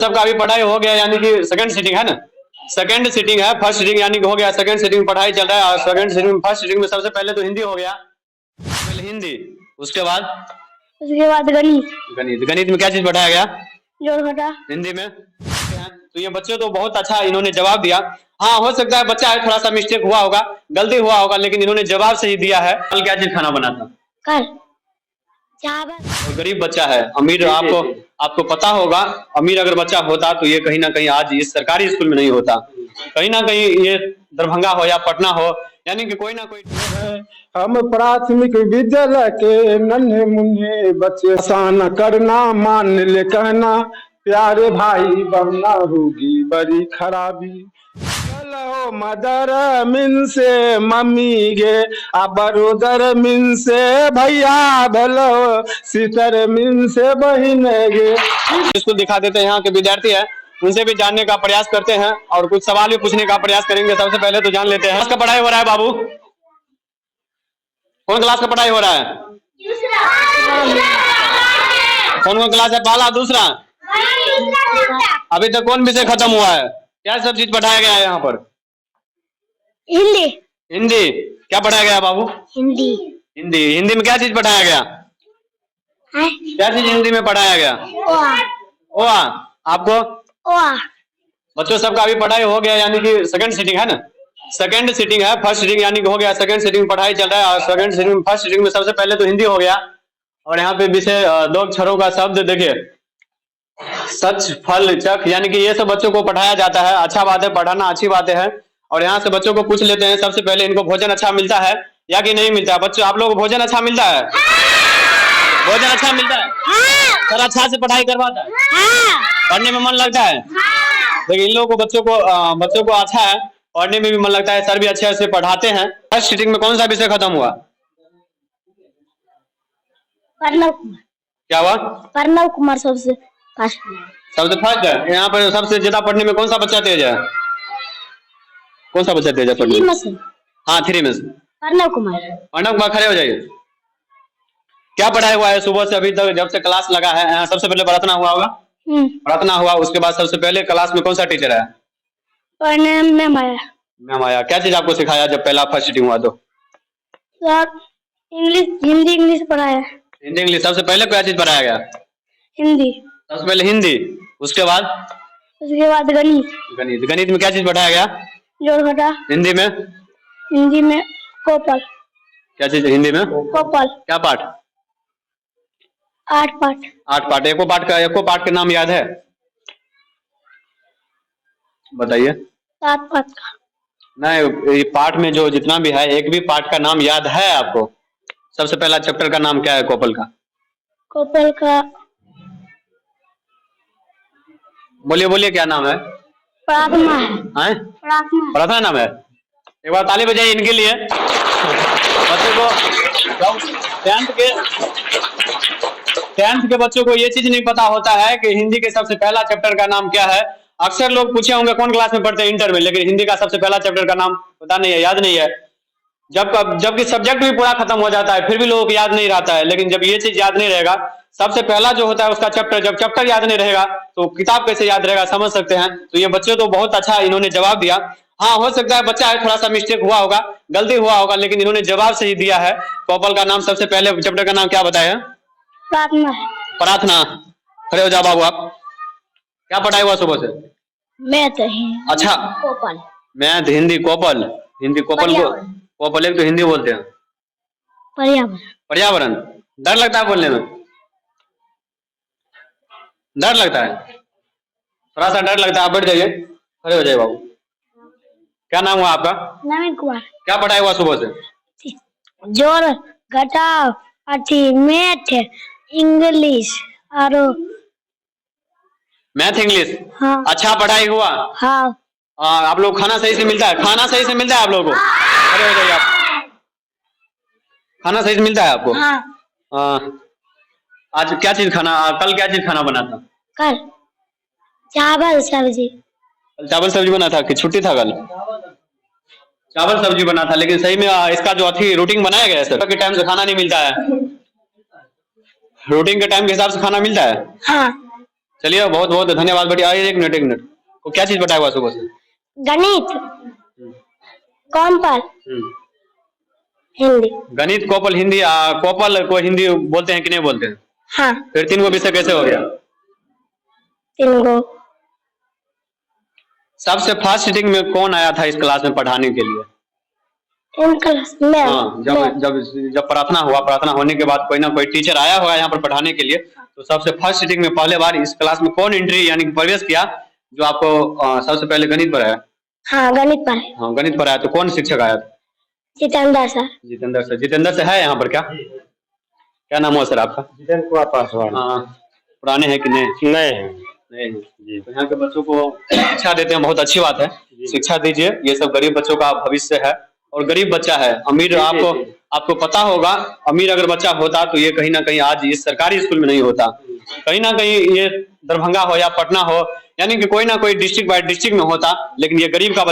सबका अभी पढ़ाई हो गया, यानी कि सेकंड सीटिंग है ना, सेकंड सीटिंग है, फर्स्ट सीटिंग यानी कि हो गया, सेकंड सीटिंग पढ़ाई चल रहा है। और सेकंड सीटिंग फर्स्ट सीटिंग में सबसे पहले तो हिंदी हो गया, पहले हिंदी, उसके बाद गणित। गणित में क्या चीज पढ़ाया गया? जोड़ घटा। हिंदी में। तो ये बच्चे तो बहुत अच्छा इन्होंने जवाब दिया। हाँ, हो सकता है बच्चा है थोड़ा सा मिस्टेक हुआ होगा, गलती हुआ होगा, लेकिन इन्होंने जवाब सही दिया है। कल क्या चीज खाना बना था? कल चावल। गरीब बच्चा है, अमीर आपको पता होगा, अमीर अगर बच्चा होता तो ये कहीं ना कहीं आज इस सरकारी स्कूल में नहीं होता, कहीं ना कहीं ये दरभंगा हो या पटना हो, यानी कि कोई ना कोई। हम प्राथमिक विद्यालय के नन्हे मुन्ने बच्चे, आसान करना मान ले कहना, प्यारे भाई बनना होगी बड़ी खराबी। चलो मदर मिन से मम्मी गे, बरोदर मिन से भैया भलो, सितर मिन से बहन गे। स्कूल दिखा देते हैं, यहाँ के विद्यार्थी है, उनसे भी जानने का प्रयास करते हैं और कुछ सवाल भी पूछने का प्रयास करेंगे। सबसे पहले तो जान लेते हैं, इसका पढ़ाई हो रहा है बाबू, कौन क्लास का पढ़ाई हो रहा है? कौन क्लास है? पहला, दूसरा? अभी तक कौन विषय खत्म हुआ है? क्या सब चीज पढ़ाया गया है यहाँ पर? हिंदी। हिंदी क्या पढ़ाया गया बाबू? हिंदी। हिंदी में क्या चीज पढ़ाया गया? क्या चीज हिंदी में पढ़ाया गया? ओआ। आपको? ओआ। बच्चों सबका अभी पढ़ाई हो गया, यानी कि सेकंड सीटिंग है ना, सेकंड सीटिंग है, फर्स्ट सीटिंग यानी कि हो गया, सेकंड सीटिंग पढ़ाई चल रहा है। और सेकंड सीटिंग फर्स्ट सीटिंग में सबसे पहले तो हिंदी हो गया, और यहाँ पे विषय दो अक्षरों का शब्द देखिए, सच फल चख, यानी कि ये सब बच्चों को पढ़ाया जाता है। अच्छा बात है, पढ़ाना अच्छी बातें है। और यहाँ से बच्चों को पूछ लेते हैं, सबसे पहले इनको भोजन अच्छा मिलता है या कि नहीं मिलता है? बच्चों आप लोगों को भोजन अच्छा मिलता है? भोजन अच्छा मिलता है? सर अच्छा से पढ़ाई करवाता है? पढ़ने में मन लगता है? देखिए इन लोगों को बच्चों को अच्छा है, पढ़ने में भी मन लगता है, सर भी अच्छे से पढ़ाते हैं। फर्स्ट सीटिंग में कौन सा विषय खत्म हुआ? प्रणव कुमार। क्या हुआ? प्रणव कुमार सबसे फर्स्ट है। यहाँ पर सबसे ज्यादा पढ़ने में कौन सा बच्चा तेज है? कौन सा बच्चा तेज है पढ़ने में? हाँ, 3 में से प्रणव कुमार। खड़े हो जाइए। क्या पढ़ाई हुआ है सुबह से अभी तक, जब से क्लास लगा है? सबसे पहले प्रार्थना हुआ होगा, प्रार्थना हुआ, उसके बाद सबसे पहले क्लास में कौन सा टीचर है? पढ़ने में मैम आया। क्या चीज आपको सिखाया जब पहला फर्स्ट सीटिंग हुआ तो? सर इंग्लिश, हिंदी इंग्लिश पढ़ाया। हिंदी इंग्लिश। सबसे पहले क्या चीज पढ़ाया गया? हिंदी। सबसे पहले हिंदी, उसके बाद गणित। गणित में क्या चीज पढ़ाया गया? जोड़ घटा। हिंदी में कोपल। क्या चीज हिंदी में? कोपल। क्या पाठ? 8 पाठ। 8 पाठ। एको पाठ के नाम याद है? बताइए। 7 पाठ का नहीं, ये पाठ में जो जितना भी है, एक भी पाठ का नाम याद है आपको? सबसे पहला चैप्टर का नाम क्या है कोपल का? कोपल का बोलिए क्या नाम है? प्रार्थना है। प्रार्थना नाम है। एक बार ताली बजाइए इनके लिए। बच्चों को 10th के बच्चों को ये चीज नहीं पता होता है कि हिंदी के सबसे पहला चैप्टर का नाम क्या है। अक्सर लोग पूछे होंगे कौन क्लास में पढ़ते हैं, इंटर में, लेकिन हिंदी का सबसे पहला चैप्टर का नाम पता नहीं है, याद नहीं है। जबकि सब्जेक्ट भी पूरा खत्म हो जाता है, फिर भी लोगों को याद नहीं रहता है। लेकिन जब ये चीज याद नहीं रहेगा, सबसे पहला जो होता है उसका चैप्टर, जब चैप्टर याद नहीं रहेगा तो किताब कैसे याद रहेगा, समझ सकते हैं। तो ये बच्चे तो बहुत अच्छा इन्होंने जवाब दिया। हाँ, हो सकता है बच्चा है थोड़ा सा मिस्टेक हुआ होगा, गलती हुआ होगा, लेकिन इन्होंने जवाब सही दिया है। कोपल का नाम, सबसे पहले चैप्टर का नाम क्या बताया? प्रार्थना। खड़े हो जाओ बाबू आप। क्या पढ़ाई हुआ सुबह से? मैथ। अच्छा, कोपल। मैथ, हिंदी, कोपल। कोपल एक तो हिंदी बोलते हैं। पर्यावरण। डर लगता है बोलने में? डर लगता है? थोड़ा सा डर लगता है। आप बैठ जाइए, खड़े हो जाइए बाबू। क्या नाम हुआ आपका? नवीन कुमार। क्या पढ़ाई हुआ सुबह से? जोड़ घटाव, मैथ, इंग्लिश और मैथ इंग्लिश। हाँ। अच्छा पढ़ाई हुआ? हाँ। आप लोग खाना सही से मिलता है? खाना सही से मिलता है आप लोगों को? खड़े हो जाइए आप। खाना सही से मिलता है आपको? हाँ। आज क्या चीज खाना, कल क्या चीज खाना बना था? कल चावल सब्जी। चावल सब्जी बना था कि छुट्टी था कल? चावल सब्जी बना था, लेकिन सही में इसका जो रूटीन बनाया गया है सर के टाइम से खाना नहीं मिलता है? रूटीन के टाइम के हिसाब से खाना मिलता है? हाँ। चलिए, बहुत बहुत धन्यवाद बेटी। एक मिनट को क्या चीज बताया हुआ सुबह से? गणित, कॉम्पल, हिंदी। गणित, कॉपल, हिंदी। कॉपल को हिंदी बोलते हैं कि नहीं बोलते हैं? हाँ, फिर 3 गो विषय कैसे हो गया? 3 गो। सबसे फर्स्ट सीटिंग में कौन आया था इस क्लास में पढ़ाने के लिए? इन क्लास में हाँ, जब प्रार्थना हुआ, प्रार्थना होने के बाद कोई ना कोई टीचर आया हुआ यहाँ पर पढ़ाने के लिए, तो सबसे फर्स्ट सीटिंग में पहले बार इस क्लास में कौन एंट्री यानी कि प्रवेश किया, जो आपको सबसे पहले गणित पढ़ाया? हाँ, गणित पर। हाँ, गणित पढ़ाया। तो कौन शिक्षक आया था? Jitendra sir. Jitendra sir. Jitendra sir है यहाँ पर क्या नाम हुआ सर आपका? जितेंद्र कुमार पासवान। हाँ, पुराने हैं कि नहीं? नहीं जी। तो यहाँ के बच्चों को शिक्षा देते हैं, बहुत अच्छी बात है। शिक्षा दीजिए, ये सब गरीब बच्चों का भविष्य है। और गरीब बच्चा है, अमीर आपको पता होगा, अमीर अगर बच्चा होता तो ये कहीं ना कहीं आज इस सरकारी स्कूल में नहीं होता। कहीं ना कहीं ये दरभंगा हो या पटना हो, यानी कि कोई ना कोई डिस्ट्रिक्ट बाय डिस्ट्रिक्ट में होता, लेकिन ये गरीब का